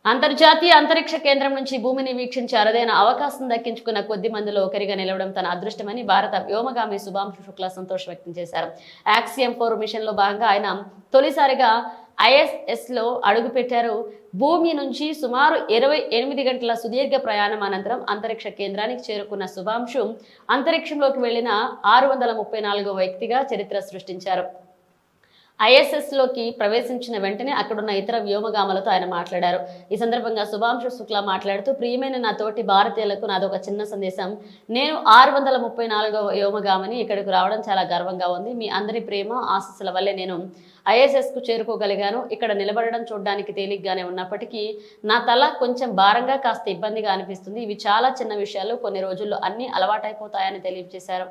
అంతర్జాతీయ అంతరిక్ష కేంద్రం నుంచి భూమిని వీక్షించే అరుదైన అవకాశం దక్కించుకున్న కొద్ది మందిలో ఒకరిగా నిలవడం తన అదృష్టమని భారత వ్యోమగామి శుభాంశు శుక్లా సంతోషం వ్యక్తం చేశారు. యాక్సియం 4 మిషన్ లో భాగంగా ఆయన తొలిసారిగా ISS లో అడుగుపెట్టారు. భూమి నుంచి సుమారు 28 గంటల సుదీర్ఘ ప్రయాణం అనంతరం అంతరిక్ష కేంద్రానికి చేరుకున్న శుభాంశు అంతరిక్షంలోకి వెళ్లిన 634వ వ్యక్తిగా చరిత్ర సృష్టించారు. ISS లోకి ప్రవేశించిన వెంటనే అక్కడున్న ఇతర వ్యోమగాములతో ఆయన మాట్లాడారు. ఈ సందర్భంగా శుభాంశు శుక్లా మాట్లాడుతూ, ప్రియమైన నా తోటి భారతీయులకు నాదొక చిన్న సందేశం. నేను 634వ వ్యోమగామిని. ఇక్కడికి రావడం చాలా గర్వంగా ఉంది. మీ అందరి ప్రేమ ఆశీస్సుల వల్లే నేను ISS కు చేరుకోగలిగాను. ఇక్కడ నిలబడడం చూడడానికి తేలిగ్గానే ఉన్నప్పటికీ నా తల కొంచెం భారంగా, కాస్త ఇబ్బందిగా అనిపిస్తుంది. ఇవి చాలా చిన్న విషయాలు, కొన్ని రోజుల్లో అన్ని అలవాటైపోతాయని తెలియజేశారు.